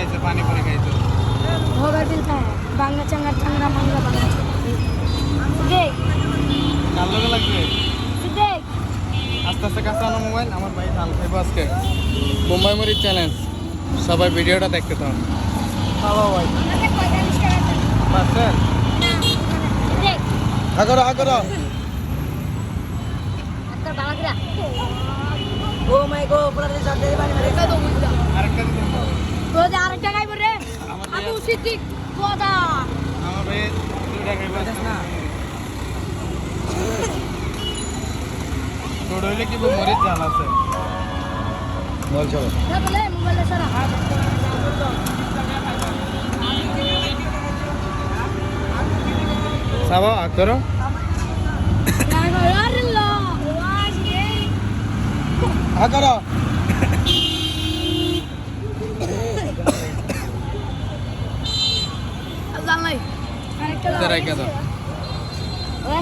খাইছে পানিপুরি খাইছে ভোগার বিল খায় বাংলা চাঙ্গা চাঙ্গা বাংলা বাংলা দেখ কালো লাগবে দেখ আস্তে আস্তে কাছে আনো মোবাইল আমার ভাই ধান খাইবো আজকে মুম্বাই মরিচ চ্যালেঞ্জ সবাই ভিডিওটা দেখতে থাকুন হ্যালো ভাই পাচ্ছেন দেখ আগরো আগরো একটা বাংলা কিরা ও মাই গো পুরা সাথে বাড়ি মারে কত বুঝা আরেকটা দিন তো আরেকটা খাইব রে আবু সিদ্দিক কোদা আমার ভাই দুইটা খাইবো না ছোট হইলে কি মরিচ ঝাল আছে বল চলো না বলে মোবাইলে সারা সাবা আগরো আগরো জানলাই আরেকটা তেরা কেদা ওরা